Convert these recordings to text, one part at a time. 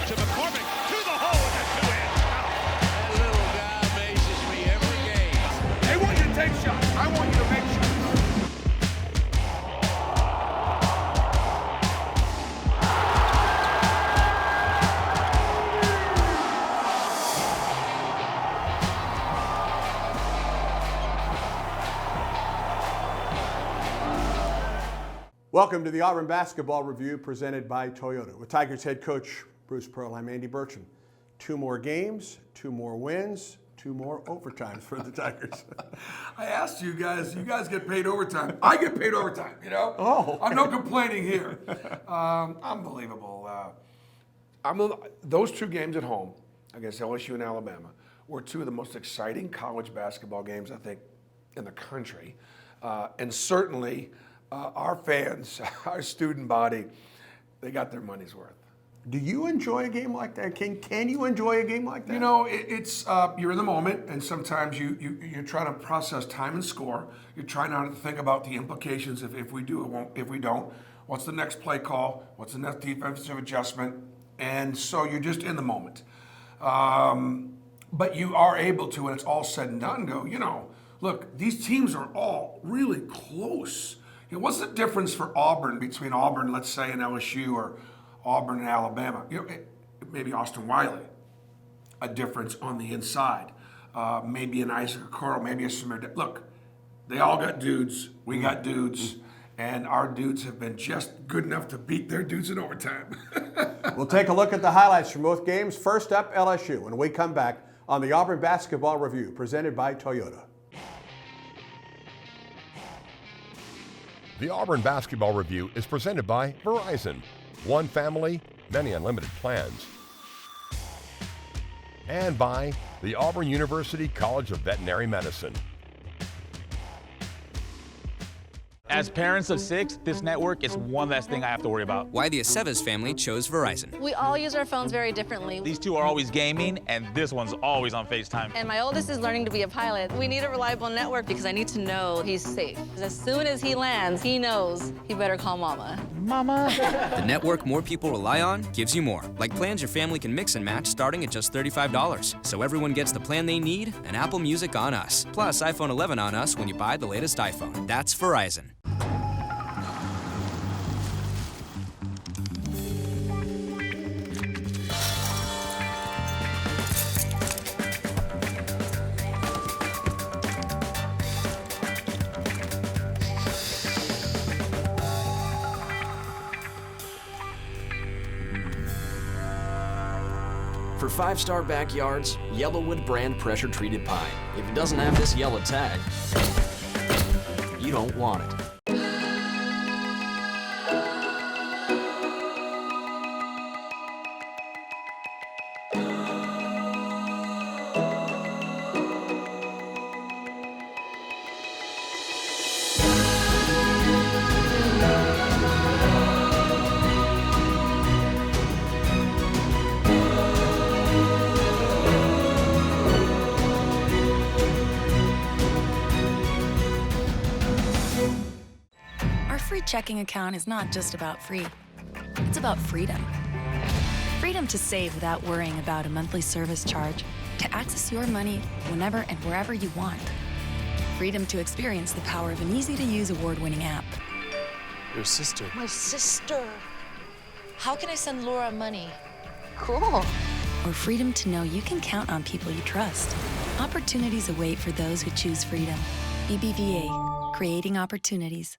to McCormick, to the hole with a two-hand foul. That little guy amazes me every game. They want you to take shots. I want you to make shots. Welcome to the Auburn Basketball Review presented by Toyota. With Tigers head coach Bruce Pearl, I'm Andy Burcham. 2 more games, 2 more wins, 2 more overtimes for the Tigers. I asked you guys get paid overtime. I get paid overtime, you know? Oh. I'm no complaining here. Unbelievable. Those 2 games at home against LSU and Alabama were 2 of the most exciting college basketball games, I think, in the country. And certainly, our fans, our student body, they got their money's worth. Do you enjoy a game like that? Can you enjoy a game like that? You know, it's you're in the moment, and sometimes you're trying to process time and score. You're trying not to think about the implications if we do, it won't, if we don't. What's the next play call? What's the next defensive adjustment? And so you're just in the moment. But you are able to, when it's all said and done, go, you know, look, these teams are all really close. You know, what's the difference for Auburn between Auburn, let's say, and LSU, or Auburn and Alabama? You know, maybe Austin Wiley, a difference on the inside. Maybe an Isaac Okoro, maybe a Samir. Look, they all got dudes. We got dudes. And our dudes have been just good enough to beat their dudes in overtime. We'll take a look at the highlights from both games. First up, LSU, when we come back on the Auburn Basketball Review presented by Toyota. The Auburn Basketball Review is presented by Verizon. One family, many unlimited plans. And by the Auburn University College of Veterinary Medicine. As parents of 6, this network is one less thing I have to worry about. Why the Aceves family chose Verizon. We all use our phones very differently. These 2 are always gaming, and this one's always on FaceTime. And my oldest is learning to be a pilot. We need a reliable network because I need to know he's safe. As soon as he lands, he knows he better call Mama. Mama. The network more people rely on gives you more. Like plans your family can mix and match starting at just $35. So everyone gets the plan they need and Apple Music on us. Plus iPhone 11 on us when you buy the latest iPhone. That's Verizon. For 5-star backyards, Yellowwood brand pressure-treated pine. If it doesn't have this yellow tag, you don't want it. Checking account is not just about free. It's about freedom. Freedom to save without worrying about a monthly service charge, to access your money whenever and wherever you want. Freedom to experience the power of an easy-to-use award-winning app. Your sister. My sister. How can I send Laura money? Cool. Or freedom to know you can count on people you trust. Opportunities await for those who choose freedom. BBVA, creating opportunities.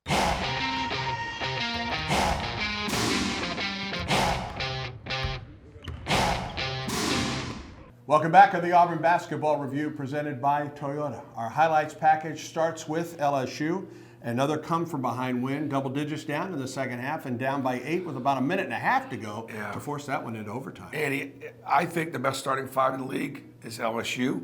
Welcome back to the Auburn Basketball Review presented by Toyota. Our highlights package starts with LSU. Another come-from-behind win, double digits down in the second half and down by 8 with about a minute and a half to go to force that one into overtime. Andy, I think the best starting 5 in the league is LSU.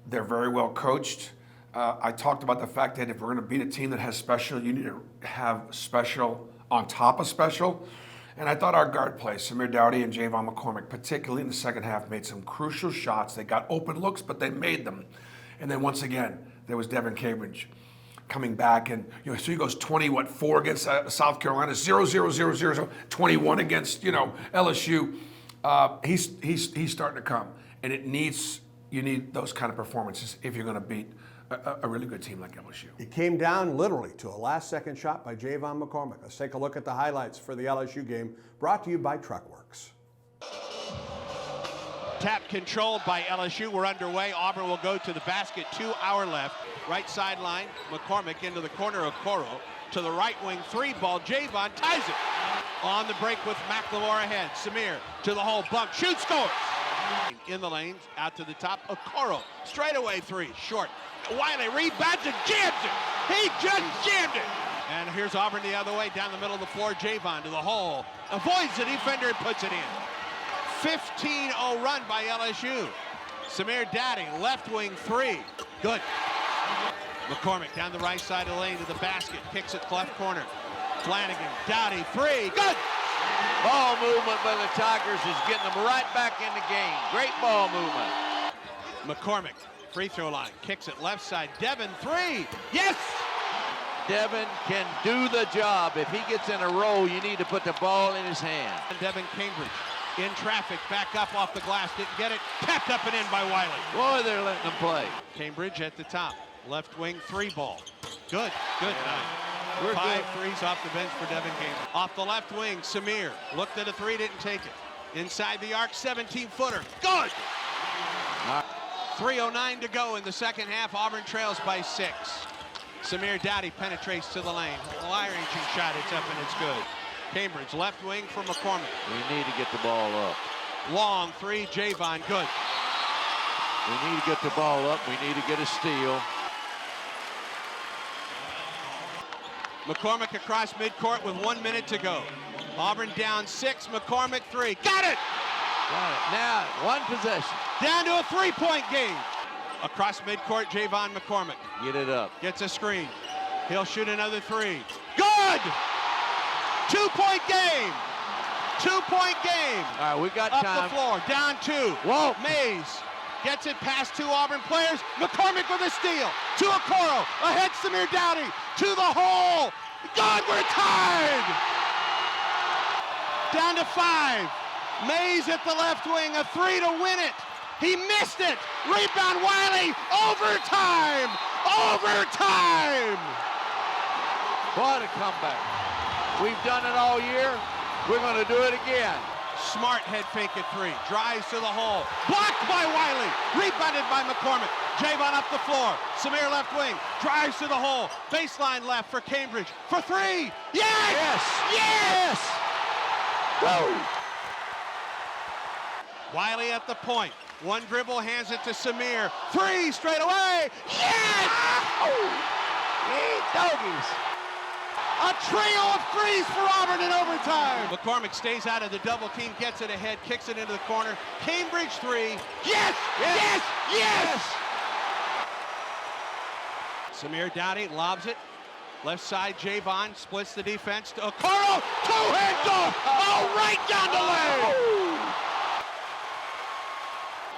They're very well coached. I talked about the fact that if we're going to beat a team that has special, you need to have special on top of special. And I thought our guard play, Samir Dowdy and Javon McCormick, particularly in the second half, made some crucial shots. They got open looks, but they made them. And then once again, there was Devin Cambridge. coming back, and so he goes 4 against South Carolina, 0, 0, 0, 0, 0, 21 against LSU. He's starting to come, and you need those kind of performances if you're going to beat a really good team like LSU. It came down literally to a last-second shot by Javon McCormick. Let's take a look at the highlights for the LSU game, brought to you by Truckworks. Tap controlled by LSU. We're underway. Auburn will go to the basket. 2 hour left. Right sideline. McCormick into the corner of Coro. To the right wing. 3 ball. Javon ties it. On the break with McLemore ahead. Samir to the hole. Bump. Shoot. Scores. In the lanes. Out to the top. Okoro. Straightaway 3. Short. Wiley rebounds and jams it. He just jammed it. And here's Auburn the other way. Down the middle of the floor. Javon to the hole. Avoids the defender and puts it in. 15-0 run by LSU. Samir Daddy, left wing 3. Good. McCormick down the right side of the lane to the basket. Kicks it left corner. Flanagan, Dowdy, 3. Good. Ball movement by the Tigers is getting them right back in the game. Great ball movement. McCormick, free throw line. Kicks it left side. Devin, 3. Yes! Devin can do the job. If he gets in a roll, you need to put the ball in his hand. Devin Cambridge. In traffic, back up off the glass, didn't get it, tapped up and in by Wiley. Boy, they're letting them play. Cambridge at the top, left wing 3 ball. Good night. We're 5 good. threes off the bench for Devin Cambridge. Off the left wing, Samir looked at a 3, didn't take it. Inside the arc, 17-footer, good! 3:09 to go in the second half, Auburn trails by 6. Samir Dowdy penetrates to the lane. Wire-reaching shot, it's up and it's good. Cambridge, left wing for McCormick. We need to get the ball up. Long 3, Javon, good. We need to get the ball up. We need to get a steal. McCormick across midcourt with 1 minute to go. Auburn down 6, McCormick 3. Got it! Got it. Now, 1 possession. Down to a 3-point game. Across midcourt, Javon McCormick. Get it up. Gets a screen. He'll shoot another 3. Good! 2-point game. 2-point game. All right, we got Up time. the floor, down 2. Whoa. Mays gets it past 2 Auburn players. McCormick with a steal. To Okoro. Ahead Samir Dowdy. To the hole. God, we're tied. Down to 5. Mays at the left wing. A 3 to win it. He missed it. Rebound Wiley. Overtime. Overtime. What a comeback. We've done it all year. We're going to do it again. Smart head fake at 3. Drives to the hole. Blocked by Wiley. Rebounded by McCormick. Javon up the floor. Samir left wing. Drives to the hole. Baseline left for Cambridge. For 3. Yes! Yes! Yes! Woo! Wiley at the point. 1 dribble, hands it to Samir. 3 straight away. Yes! Hey, doggies. A trio of 3s for Auburn in overtime. McCormick stays out of the double team, gets it ahead, kicks it into the corner. Cambridge 3. Yes! Yes! Yes! Samir Dowdy lobs it. Left side, Javon splits the defense to Okoro. 2-hand dunk! Oh, right down the lane!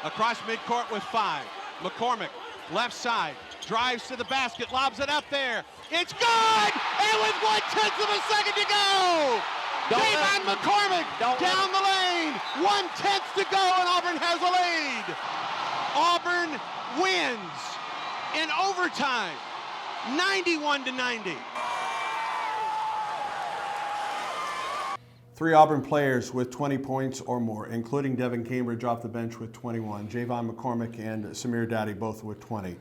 Across midcourt with 5. McCormick, left side, drives to the basket, lobs it up there. It's good! And with 1/10 of a second to go! Javon McCormick down the lane. 1/10 to go and Auburn has a lead. Auburn wins in overtime, 91-90. 3 Auburn players with 20 points or more, including Devin Cambridge off the bench with 21. Javon McCormick and Samir Dowdy both with 20.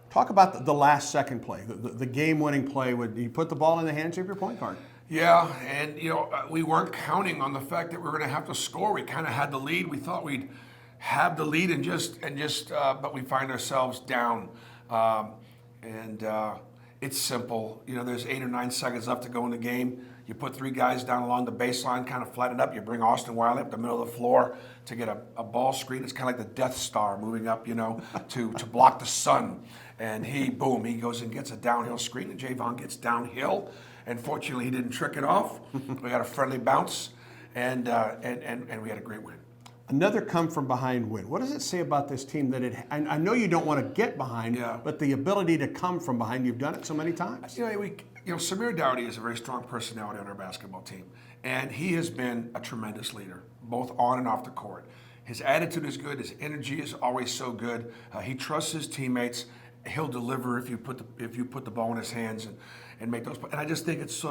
Talk about the last second play, the game-winning play. You put the ball in the hands of your point guard. Yeah, and we weren't counting on the fact that we were going to have to score. We kind of had the lead. We thought we'd have the lead but we find ourselves down. It's simple. There's 8 or 9 seconds left to go in the game. You put 3 guys down along the baseline, kind of flatten it up. You bring Austin Wiley up the middle of the floor to get a ball screen. It's kind of like the Death Star moving up, to block the sun. And he goes and gets a downhill screen, and Javon gets downhill. And fortunately, he didn't trick it off. We got a friendly bounce, and we had a great win. Another come-from-behind win. What does it say about this team that I know you don't want to get behind, but the ability to come from behind, you've done it so many times. Samir Dowdy is a very strong personality on our basketball team, and he has been a tremendous leader, both on and off the court. His attitude is good. His energy is always so good. He trusts his teammates. He'll deliver if you put the ball in his hands and make those. And I just think it's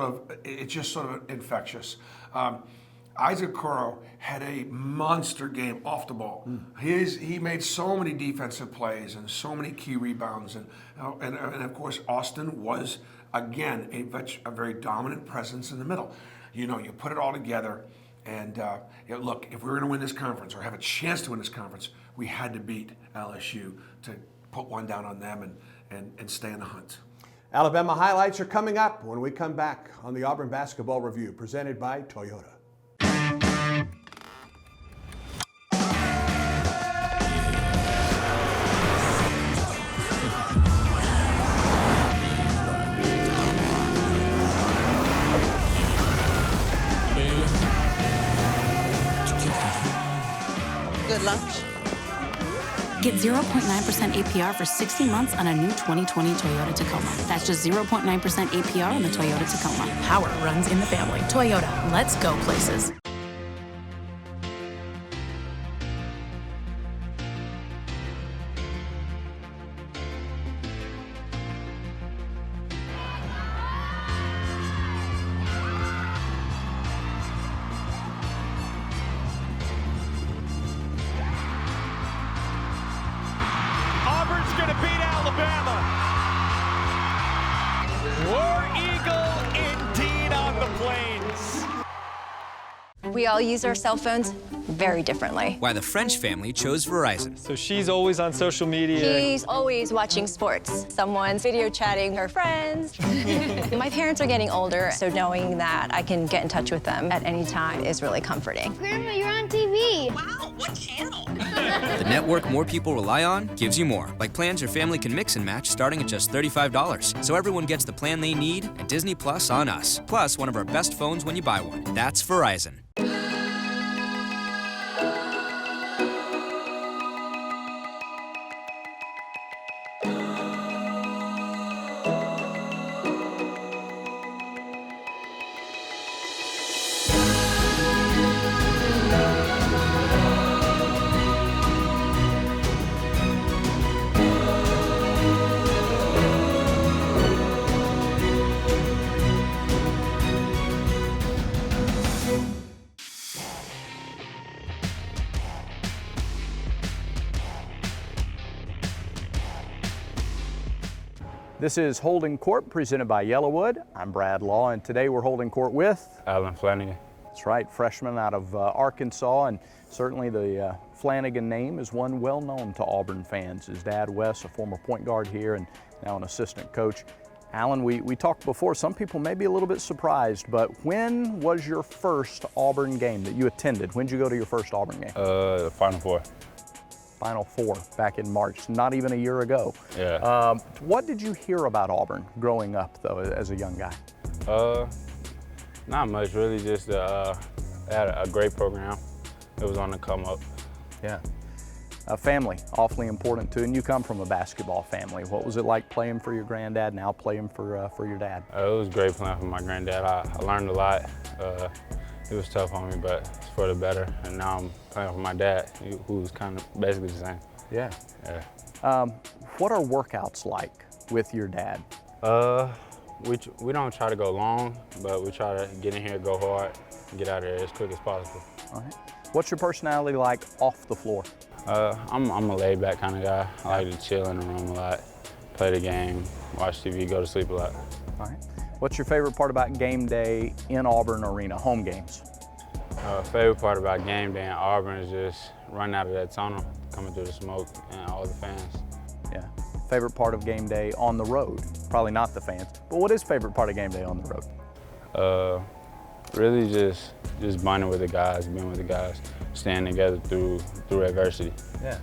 just sort of infectious. Isaac Okoro had a monster game off the ball. He made so many defensive plays and so many key rebounds, and of course Austin was again a very dominant presence in the middle. You put it all together, and look, if we were going to win this conference or have a chance to win this conference, we had to beat LSU to put one down on them and stay in the hunt. Alabama highlights are coming up when we come back on the Auburn Basketball Review, presented by Toyota. Good lunch. Get 0.9% APR for 60 months on a new 2020 Toyota Tacoma. That's just 0.9% APR on the Toyota Tacoma. Power runs in the family. Toyota, let's go places. Auburn's going to beat Alabama. War Eagle indeed on the plains. We all use our cell phones very differently. Why the French family chose Verizon. So she's always on social media. He's always watching sports. Someone's video chatting her friends. My parents are getting older, so knowing that I can get in touch with them at any time is really comforting. Grandma, you're on TV. Wow, what channel? The network more people rely on gives you more. Like plans your family can mix and match starting at just $35. So everyone gets the plan they need and Disney Plus on us. Plus one of our best phones when you buy one. That's Verizon. This is Holding Court, presented by Yellowwood. I'm Brad Law, and today we're holding court with Alan Flanagan. That's right, freshman out of Arkansas, and certainly the Flanagan name is one well known to Auburn fans. His dad, Wes, a former point guard here and now an assistant coach. Alan, we talked before, some people may be a little bit surprised, but when was your first Auburn game that you attended? When did you go to your first Auburn game? The Final Four. Final Four back in March, not even a year ago. Yeah. What did you hear about Auburn growing up, though, as a young guy? Not much, really. Just they had a great program. It was on the come up. Yeah. Family, awfully important too, and you come from a basketball family. What was it like playing for your granddad, now playing for your dad? It was great playing for my granddad. I learned a lot. It was tough on me, but it's for the better. And now I'm playing for my dad, who's kind of basically the same. Yeah. Yeah. What are workouts like with your dad? We don't try to go long, but we try to get in here, go hard, and get out of there as quick as possible. All right. What's your personality like off the floor? I'm a laid-back kind of guy. I like to chill in the room a lot, play the game, watch TV, go to sleep a lot. All right. What's your favorite part about game day in Auburn Arena, home games? Favorite part about game day in Auburn is just running out of that tunnel, coming through the smoke, and all the fans. Yeah. Favorite part of game day on the road? Probably not the fans, but what is favorite part of game day on the road? Really just bonding with the guys, being with the guys, staying together through adversity. Yeah.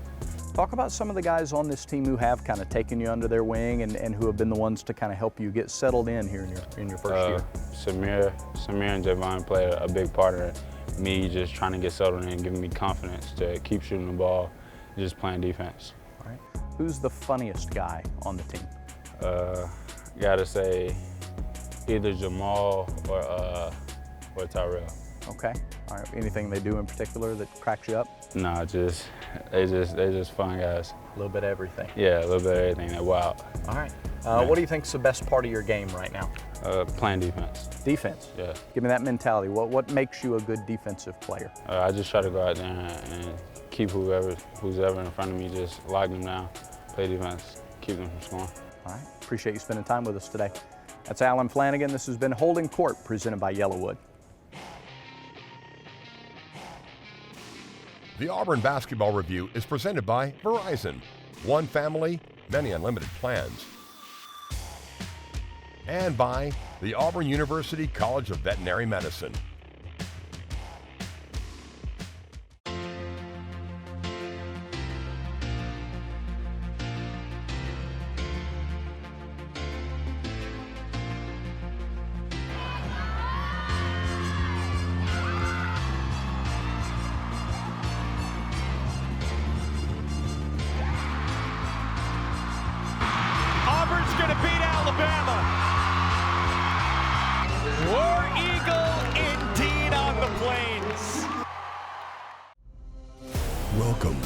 Talk about some of the guys on this team who have kind of taken you under their wing and who have been the ones to kind of help you get settled in here in your first year. Samir and Javon played a big part in me just trying to get settled in and giving me confidence to keep shooting the ball, just playing defense. All right. Who's the funniest guy on the team? Gotta say either Jamal or Tyrell. Okay. All right. Anything they do in particular that cracks you up? Nah, they just fun guys. A little bit of everything. Yeah, a little bit of everything. They're wild. All right. What do you think's the best part of your game right now? Playing defense. Defense? Yeah. Give me that mentality. What makes you a good defensive player? I just try to go out there and keep who's ever in front of me, just lock them down, play defense, keep them from scoring. All right. Appreciate you spending time with us today. That's Alan Flanagan. This has been Holding Court, presented by Yellowwood. The Auburn Basketball Review is presented by Verizon. One family, many unlimited plans. And by the Auburn University College of Veterinary Medicine. Auburn's going to beat Alabama. War Eagle indeed on the Plains. Welcome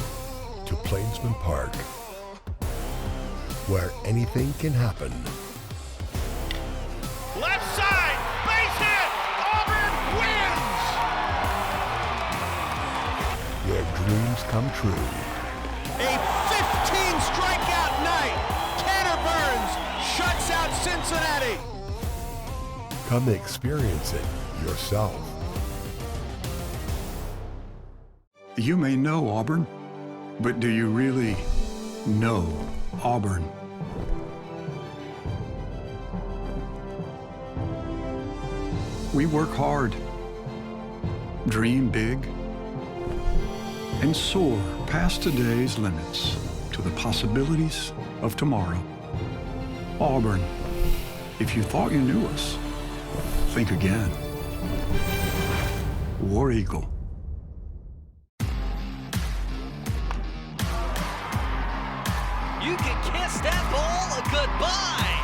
to Plainsman Park, where anything can happen. Left side, base hit. Auburn wins. Where dreams come true. A 15 strikeout night. Tanner Burns shuts out Cincinnati. Come experience it yourself. You may know Auburn, but do you really know Auburn? We work hard, dream big, and soar past today's limits to the possibilities of tomorrow. Auburn, if you thought you knew us, think again. War Eagle. You can kiss that ball a goodbye.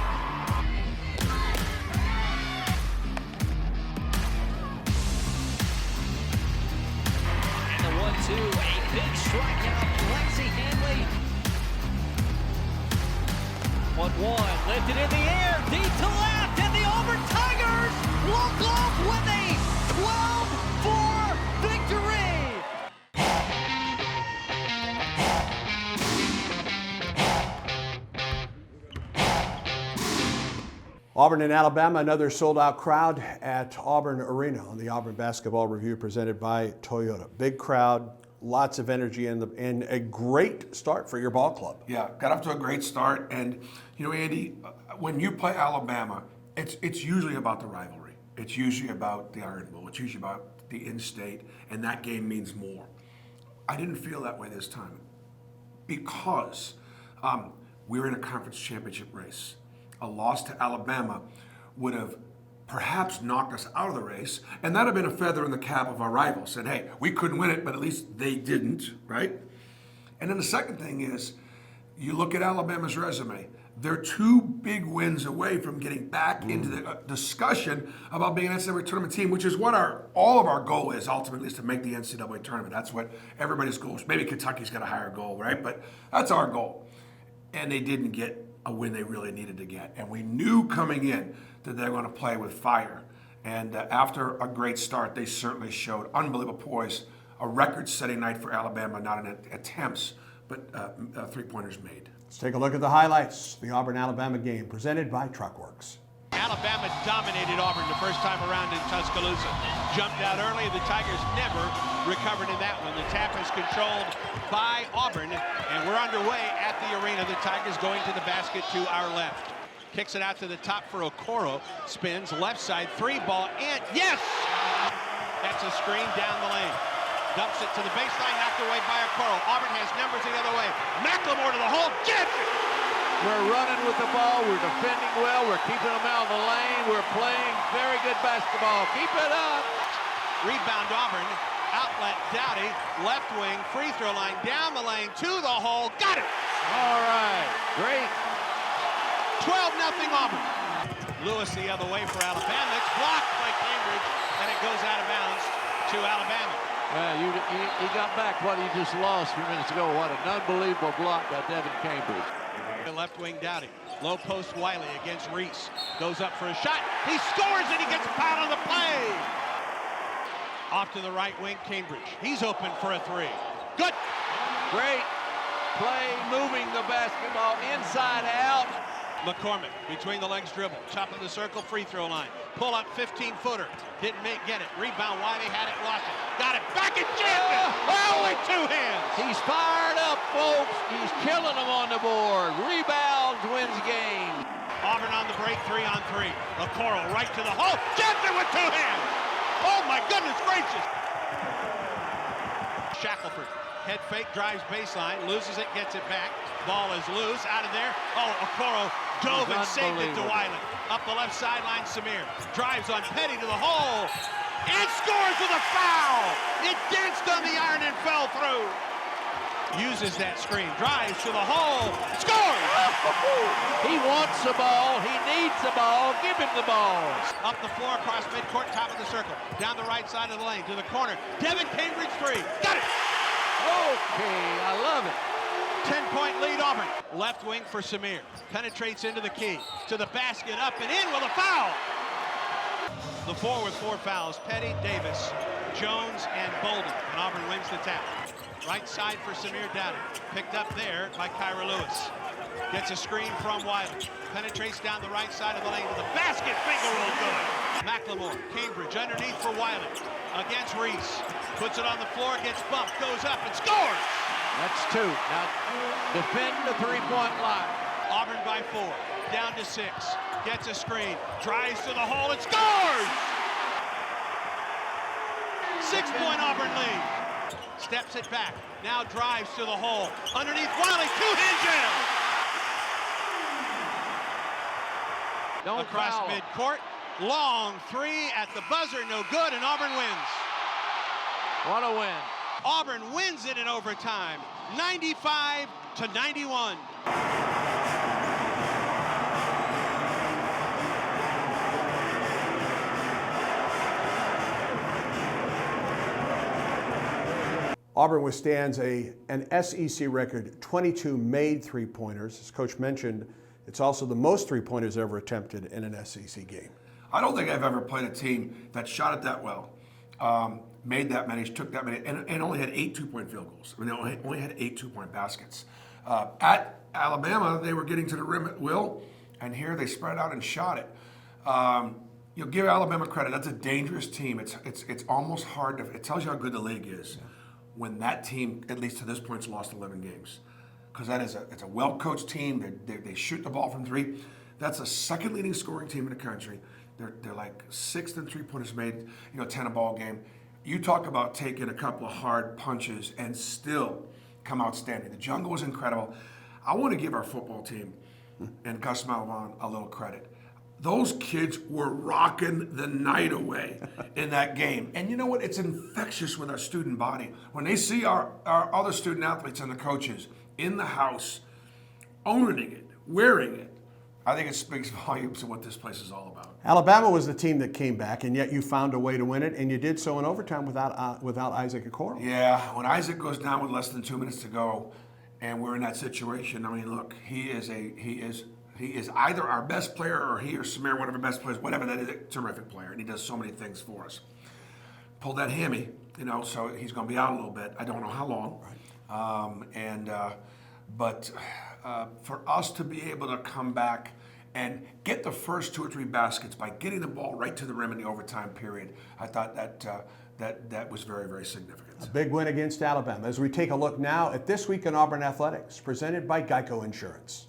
And the 1-2, a big strikeout, Lexi Hanley. 1-1, lifted in the air, deep to left, and the Auburn Tigers walk off with a 12-4 victory. Auburn and Alabama, another sold-out crowd at Auburn Arena on the Auburn Basketball Review presented by Toyota. Big crowd, lots of energy, and a great start for your ball club. Yeah, got off to a great start. And, you know, Andy, when you play Alabama, it's usually about the rivalry. It's usually about the Iron Bowl. It's usually about the in-state, and that game means more. I didn't feel that way this time because we were in a conference championship race. A loss to Alabama would have perhaps knocked us out of the race, and that would have been a feather in the cap of our rivals. Said, hey, we couldn't win it, but at least they didn't, right? And then the second thing is, you look at Alabama's resume, they're 2 big wins away from getting back into the discussion about being an NCAA tournament team, which is what all of our goal is ultimately, is to make the NCAA tournament. That's what everybody's goal is. Maybe Kentucky's got a higher goal, right? But that's our goal. And they didn't get a win they really needed to get. And we knew coming in that they're going to play with fire. And after a great start, they certainly showed unbelievable poise. A record-setting night for Alabama, not in attempts, but 3-pointers made. Let's take a look at the highlights. The Auburn-Alabama game presented by Truckworks. Alabama dominated Auburn the first time around in Tuscaloosa. Jumped out early, the Tigers never recovered in that one. The tap is controlled by Auburn, and we're underway at the arena. The Tigers going to the basket to our left. Kicks it out to the top for Okoro. Spins left side, 3-ball, and yes! That's a screen down the lane. Dumps it to the baseline, knocked away by Okoro. Auburn has numbers the other way. McLemore to the hole, gets it! We're running with the ball. We're defending well. We're keeping them out of the lane. We're playing very good basketball. Keep it up. Rebound Auburn. Outlet Dowdy. Left wing. Free throw line. Down the lane. To the hole. Got it. All right. Great. 12-0 Auburn. Lewis the other way for Alabama. It's blocked by Cambridge, and it goes out of bounds to Alabama. He got back what he just lost a few minutes ago. What an unbelievable block by Devin Cambridge. Left wing Dowdy. Low post Wiley against Reese. Goes up for a shot. He scores and he gets fouled on the play. Off to the right wing, Cambridge. He's open for a three. Good. Great play, moving the basketball inside out. McCormick between the legs dribble. Top of the circle, free throw line. Pull up 15-footer. Didn't get it. Rebound Wiley, had it, lost it. Got it back and jammed it. Only two hands. He's fired up, folks. He's killing them on the board. Rebounds, wins game. Auburn on the break, 3-on-3. Okoro right to the hole. Jammed it with two hands. Oh my goodness gracious. Shackelford. Head fake, drives baseline, loses it, gets it back. Ball is loose, out of there. Oh, Okoro dove and saved it to Wiley. Up the left sideline, Samir. Drives on Petty to the hole. And scores with a foul. It danced on the iron and fell through. Uses that screen, drives to the hole. Scores! He wants the ball. He needs the ball. Give him the ball. Up the floor, across midcourt, top of the circle. Down the right side of the lane, to the corner. Devin Cambridge three. Got it! Okay, I love it. 10-point lead Auburn. Left wing for Samir. Penetrates into the key. To the basket, up and in with a foul. The four with four fouls. Petty, Davis, Jones, and Bolden. And Auburn wins the tap. Right side for Samir Dowdy. Picked up there by Kyra Lewis. Gets a screen from Wiley. Penetrates down the right side of the lane to the basket. Finger roll good. McLemore, Cambridge underneath for Wiley. Against Reese. Puts it on the floor, gets bumped, goes up and scores! That's two. Now defend the three-point line. Auburn by 4. Down to 6. Gets a screen. Drives to the hole and scores! 6-point Auburn lead. Steps it back. Now drives to the hole. Underneath Wiley. Two-hand jam. Across midcourt. Long three at the buzzer. No good, and Auburn wins. What a win. Auburn wins it in overtime, 95-91. Auburn withstands an SEC record 22 made three-pointers. As Coach mentioned, it's also the most three-pointers ever attempted in an SEC game. I don't think I've ever played a team that shot it that well. Made that many, took that many, and only had 8 two-point field goals. I mean, they only had 8 two-point baskets. At Alabama, they were getting to the rim at will, and here they spread out and shot it. You'll give Alabama credit. That's a dangerous team. It's almost hard to. It tells you how good the league is when that team, at least to this point, has lost 11 games, because it's a well-coached team. They shoot the ball from three. That's the second leading scoring team in the country. They're like 6th in three-pointers made, 10 a ball game. You talk about taking a couple of hard punches and still come out standing. The jungle was incredible. I want to give our football team and Gus Malvern a little credit. Those kids were rocking the night away in that game. And you know what? It's infectious with our student body. When they see our other student athletes and the coaches in the house owning it, wearing it, I think it speaks volumes of what this place is all about. Alabama was the team that came back, and yet you found a way to win it, and you did so in overtime without Isaac Okoro. Yeah, when Isaac goes down with less than 2 minutes to go, and we're in that situation, I mean, look, he is either our best player or he or Samir, one of our best players, whatever that is, a terrific player, and he does so many things for us. Pulled that hammy, so he's going to be out a little bit. I don't know how long. Right. But for us to be able to come back and get the first 2 or 3 baskets by getting the ball right to the rim in the overtime period, I thought that was very, very significant. A big win against Alabama. As we take a look now at This Week in Auburn Athletics, presented by Geico Insurance.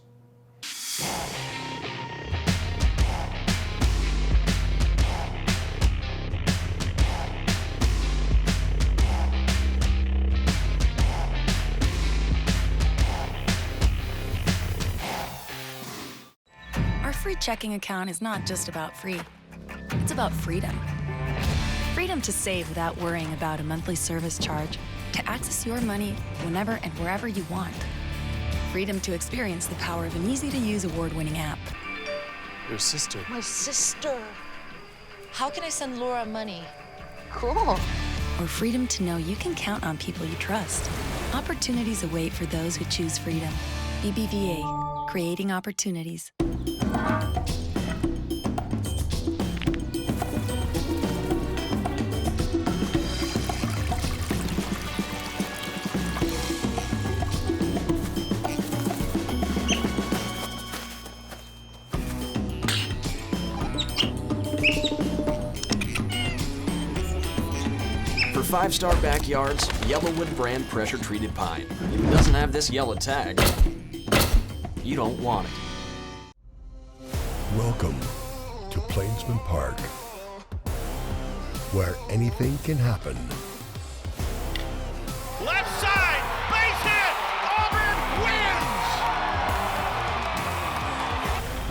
Our free checking account is not just about free. It's about freedom. Freedom to save without worrying about a monthly service charge. To access your money whenever and wherever you want. Freedom to experience the power of an easy-to-use award-winning app. Your sister. My sister. How can I send Laura money? Cool. Or freedom to know you can count on people you trust. Opportunities await for those who choose freedom. BBVA, creating opportunities. For 5-star backyards, Yellowwood brand pressure treated pine. If it doesn't have this yellow tag, you don't want it. Welcome to Plainsman Park, where anything can happen. Left side, base hit, Auburn wins!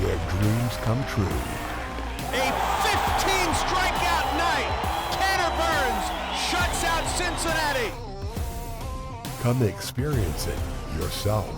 Where dreams come true. A 15 strikeout night. Tanner Burns shuts out Cincinnati. Come experience it yourself.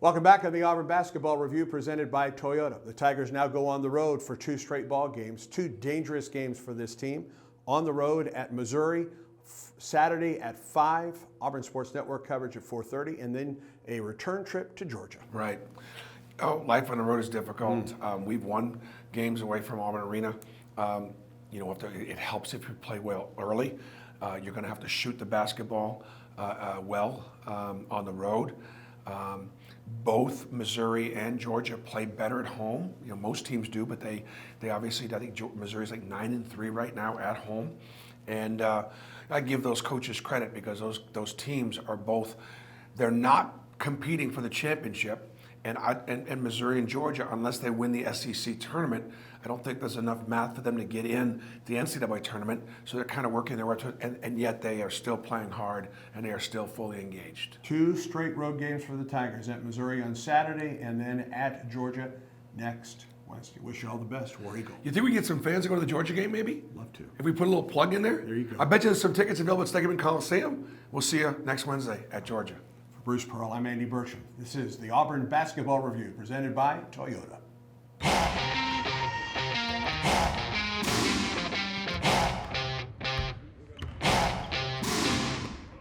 Welcome back on the Auburn Basketball Review presented by Toyota. The Tigers now go on the road for 2 straight ball games, 2 dangerous games for this team. On the road at Missouri, Saturday at 5, Auburn Sports Network coverage at 4:30, and then a return trip to Georgia. Right. Oh, life on the road is difficult. We've won games away from Auburn Arena. You know, it helps if you play well early. You're going to have to shoot the basketball well on the road. Both Missouri and Georgia play better at home. You know, most teams do, but they obviously, I think Missouri's like 9-3 right now at home. And I give those coaches credit because those teams are both, they're not competing for the championship. And Missouri and Georgia, unless they win the SEC tournament, I don't think there's enough math for them to get in the NCAA tournament. So they're kind of working their way to it, and yet they are still playing hard and they are still fully engaged. 2 straight road games for the Tigers at Missouri on Saturday and then at Georgia next Wednesday. Wish you all the best, War Eagle. You think we get some fans to go to the Georgia game, maybe? Love to. If we put a little plug in there? There you go. I bet you there's some tickets available at Stegeman Coliseum. We'll see you next Wednesday at Georgia. For Bruce Pearl, I'm Andy Burcham. This is the Auburn Basketball Review presented by Toyota.